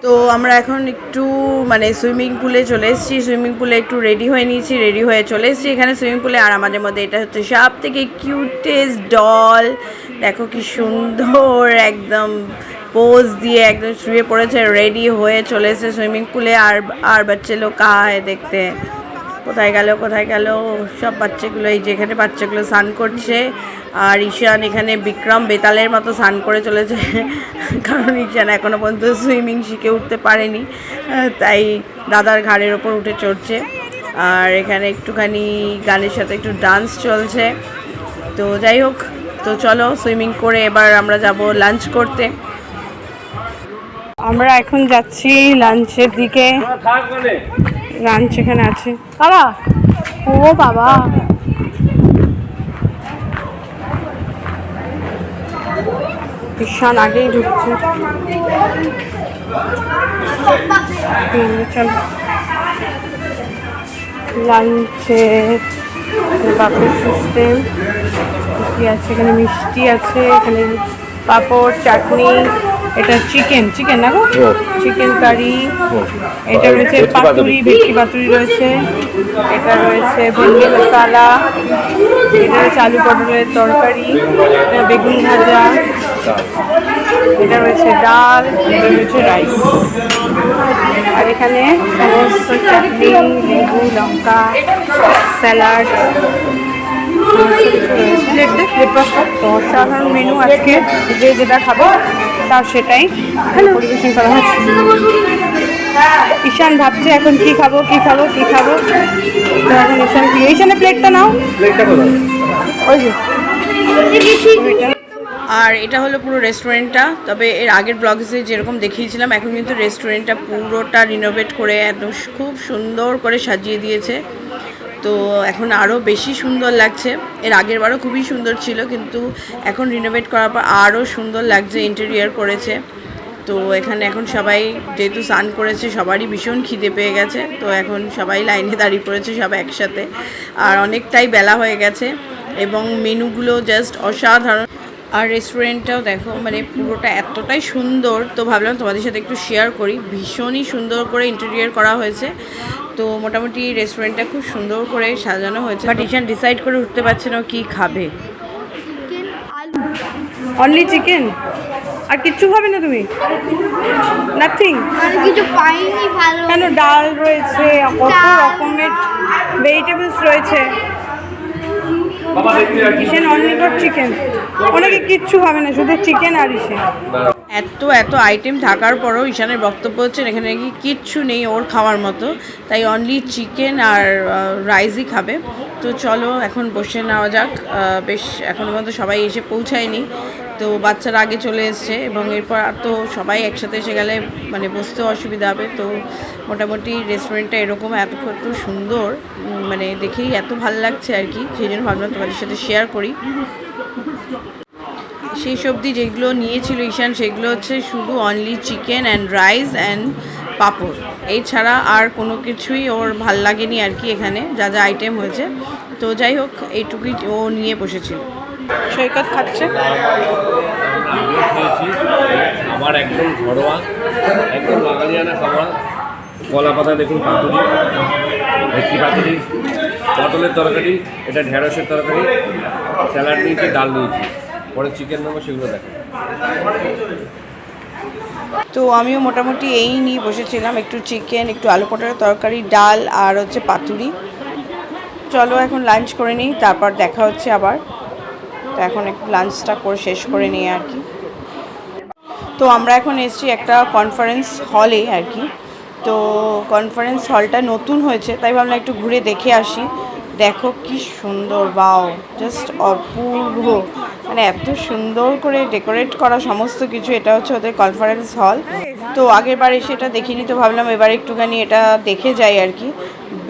তো আমরা এখন একটু মানে সুইমিং পুলে চলে এসেছি, সুইমিং পুলে একটু রেডি হয়ে নিয়েছি, রেডি হয়ে চলে এসেছি এখানে সুইমিং পুলে। আর আমাদের মধ্যে এটা হচ্ছে সব থেকে কিউটেস্ট ডল, দেখো কি সুন্দর একদম পোজ দিয়ে একদম শুয়ে পড়েছে, রেডি হয়ে চলে এসেছে সুইমিং পুলে। আর বাচ্চা লোক কাহায় দেখতে কোথায় গেল কোথায় গেল, সব বাচ্চাগুলো এই যেখানে বাচ্চাগুলো স্নান করছে। আর ঈশান এখানে বিক্রম বেতালের মতো স্নান করে চলেছে, কারণ ঈশান এখনও পর্যন্ত সুইমিং শিখে উঠতে পারেনি, তাই দাদার ঘাড়ের ওপর উঠে চড়ছে। আর এখানে একটুখানি গানের সাথে একটু ডান্স চলছে। তো যাই হোক, তো চলো সুইমিং করে এবার আমরা যাব লাঞ্চ করতে। আমরা এখন যাচ্ছি লাঞ্চের দিকে। লাঞ্চ এখানে আছে বাবা। ও বাবা, ভীষণ আগেই ঢুকছে। চল লাঞ্চে বাপের সিস্টেম কি আছে, এখানে মিষ্টি আছে, এখানে পাঁপড় চাটনি, এটা চিকেন না গো, চিকেন কারি, এটা রয়েছে পাতুরি, ভেটকি পাতুরি রয়েছে, এটা রয়েছে ভেন্ডি মশালা, এটা রয়েছে আলু পটলের তরকারি, এটা বেগুন ভাজা, এটা রয়েছে ডাল, এটা রয়েছে রাইস। আর এখানে সমস্ত চাটনি, লেবু, লঙ্কা, স্যালাড, অসাধারণ মেনু আজকে, যে যেটা খাবো তার সেটাই পরিবেশন করা হচ্ছে। ঈশান ভাবছে এখন কি খাবো কি খাবো কি খাবো, তো এখন ঈশানের প্লেটটা নাও, ওই যে। আর এটা হলো পুরো রেস্টুরেন্টটা, তবে এর আগের ব্লগসে যেরকম দেখিয়েছিলাম এখন কিন্তু রেস্টুরেন্টটা পুরোটা রিনোভেট করে একদম খুব সুন্দর করে সাজিয়ে দিয়েছে। তো এখন আরও বেশি সুন্দর লাগছে, এর আগের বারও খুবই সুন্দর ছিল, কিন্তু এখন রিনোভেট করার পর আরও সুন্দর লাগছে, ইন্টেরিয়ার করেছে। তো এখানে এখন সবাই যেহেতু স্নান করেছে সবারই ভীষণ খিদে পেয়ে গেছে, তো এখন সবাই লাইনে দাঁড়িয়ে পড়েছে সব একসাথে। আর অনেকটাই বেলা হয়ে গেছে এবং মেনুগুলো জাস্ট অসাধারণ। আর রেস্টুরেন্টটাও দেখো মানে পুরোটা এতটাই সুন্দর, তো ভাবলাম তোমাদের সাথে একটু শেয়ার করি। ভীষণই সুন্দর করে ইন্টেরিয়ার করা হয়েছে, তো মোটামুটি রেস্টুরেন্টটা খুব সুন্দর করে সাজানো হয়েছে। বাট ঈশান ডিসাইড করে উঠতে পারছে না কি খাবে। অনলি চিকেন, আর কিচ্ছু খাবে না তুমি? নাথিং? কিছু পাইনি ভালো। কেন, ডাল রয়েছে, কত রকমের ভেজিটেবলস রয়েছে। ঈশান অনলি ফর চিকেন, অনেকে কিচ্ছু খাবে না, শুধু চিকেন আর ঈশান। এত আইটেম থাকার পরও ঈশানের বক্তব্য হচ্ছে এখানে নাকি কিচ্ছু নেই ওর খাওয়ার মতো, তাই অনলি চিকেন আর রাইসই খাবে। তো চলো এখন বসে নেওয়া যাক। বেশ এখনও পর্যন্ত সবাই এসে পৌঁছায়নি, তো বাচ্চারা আগে চলে এসছে এবং এরপর আর তো সবাই একসাথে এসে গেলে মানে বসতেও অসুবিধা হবে। তো মোটামুটি রেস্টুরেন্টটা এরকম এত সুন্দর, মানে দেখেই এত ভালো লাগছে আর কি, সেই জন্য ভাবলাম তোমাদের সাথে শেয়ার করি। সেই সবজি যেগুলো নিয়েছিল ঈশান সেগুলো হচ্ছে শুধু only chicken and rice and papad, এছাড়া আর কোনো কিছুই ওর ভাল লাগেনি আর কি এখানে যা যা আইটেম হয়েছে। তো যাই হোক এইটুকুই ও নিয়ে বসেছিল। সৈকত খাচ্ছে। আমার একদম ঘরোয়া, একদম বাঙালিয়ানা খাবার। কলা পাতা দেখুন, পাতুরি, ভেটকি পাতুরি, পটলের তরকারি, এটা ঢেঁড়সের তরকারি, স্যালাড নিয়েছি, ডাল নিয়েছি, পরে চিকেন নেবো, সেগুলো দেখো। তো আমিও মোটামুটি এই নিয়ে বসেছিলাম, একটু চিকেন, একটু আলু পটলের তরকারি, ডাল আর হচ্ছে পাতুরি। চলো এখন লাঞ্চ করে নিই, তারপর দেখা হচ্ছে আবার। তো এখন একটু লাঞ্চটা করে শেষ করে নিই আর কি। তো আমরা এখন এসেছি একটা কনফারেন্স হলে আর কি। তো কনফারেন্স হলটা নতুন হয়েছে, তাই ভাবলাম একটু ঘুরে দেখে আসি। দেখো কি সুন্দর, বাও, জাস্ট অপূর্ব, মানে এত সুন্দর করে ডেকোরেট করা সমস্ত কিছু। এটা হচ্ছে ওদের কনফারেন্স হল। তো আগের বার এসে এটা দেখিনি, তো ভাবলাম এবার একটুখানি এটা দেখে যাই আর কি।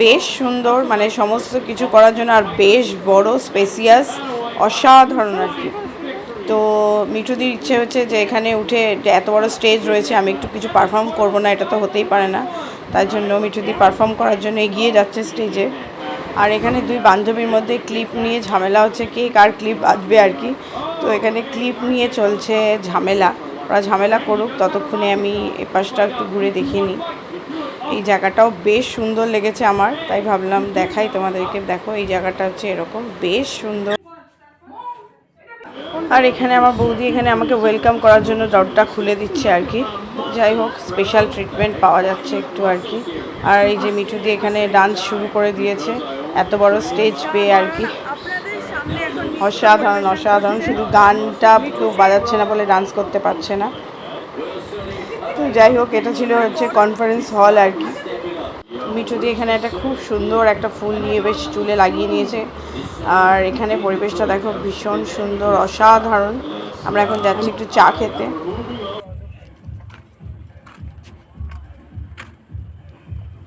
বেশ সুন্দর, মানে সমস্ত কিছু করার জন্য, আর বেশ বড়, স্পেসিয়াস, অসাধারণ আর কি। তো মিঠুদির ইচ্ছে হচ্ছে যে এখানে উঠে এত বড় স্টেজ রয়েছে, আমি একটু কিছু পারফর্ম করব না, এটা তো হতেই পারে না। তার জন্য মিঠুদি পারফর্ম করার জন্য এগিয়ে যাচ্ছে স্টেজে। আর এখানে দুই বান্ধবীর মধ্যে ক্লিপ নিয়ে ঝামেলা হচ্ছে, কে কার ক্লিপ বাজবে আর কি। তো এখানে ক্লিপ নিয়ে চলছে ঝামেলা। ওরা ঝামেলা করুক, ততক্ষণে আমি এ পাশটা একটু ঘুরে দেখিয়ে নিই। এই জায়গাটাও বেশ সুন্দর লেগেছে আমার, তাই ভাবলাম দেখাই তোমাদেরকে। দেখো এই জায়গাটা হচ্ছে এরকম, বেশ সুন্দর। আর এখানে আমার বৌদি এখানে আমাকে ওয়েলকাম করার জন্য দরটা খুলে দিচ্ছে আর কি। যাই হোক, স্পেশাল ট্রিটমেন্ট পাওয়া যাচ্ছে একটু আর কি। আর এই যে মিঠু দিয়ে এখানে ডান্স শুরু করে দিয়েছে, এত বড় স্টেজ পেয়ে আর কি। অসাধারণ অসাধারণ, শুধু গানটা কেউ বাজাচ্ছে না বলে ডান্স করতে পারছে না। তো যাই হোক, এটা ছিল হচ্ছে কনফারেন্স হল আর কি। মিঠু দিয়ে এখানে একটা খুব সুন্দর একটা ফুল নিয়ে বেশ চুলে লাগিয়ে নিয়েছে। আর এখানে পরিবেশটা দেখো ভীষণ সুন্দর, অসাধারণ। আমরা এখন যাচ্ছি একটু চা খেতে।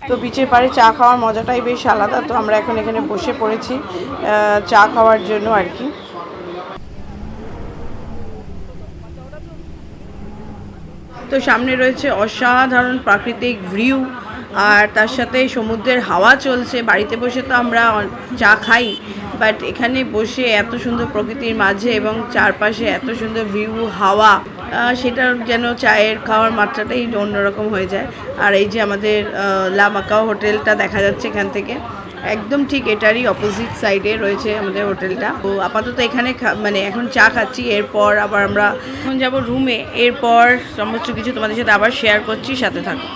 তো বিচের পাড়ে চা খাওয়ার মজাটাই বেশ আলাদা। তো আমরা এখন এখানে বসে পড়েছি চা খাওয়ার জন্য আর কি। তো সামনে রয়েছে অসাধারণ প্রাকৃতিক ভিউ, আর তার সাথে সমুদ্রের হাওয়া চলছে। বাড়িতে বসে তো আমরা চা খাই, বাট এখানে বসে এত সুন্দর প্রকৃতির মাঝে এবং চারপাশে এত সুন্দর ভিউ, হাওয়া, সেটার যেন চায়ের খাওয়ার মাত্রাটাই অন্যরকম হয়ে যায়। আর এই যে আমাদের লা মাকাও হোটেলটা দেখা যাচ্ছে এখান থেকে, একদম ঠিক এটারই অপোজিট সাইডে রয়েছে আমাদের হোটেলটা। তো আপাতত এখানে মানে এখন চা খাচ্ছি, এরপর আবার আমরা এখন যাব রুমে। এরপর সমস্ত কিছু তোমাদের সাথে আবার শেয়ার করছি, সাথে থাকো।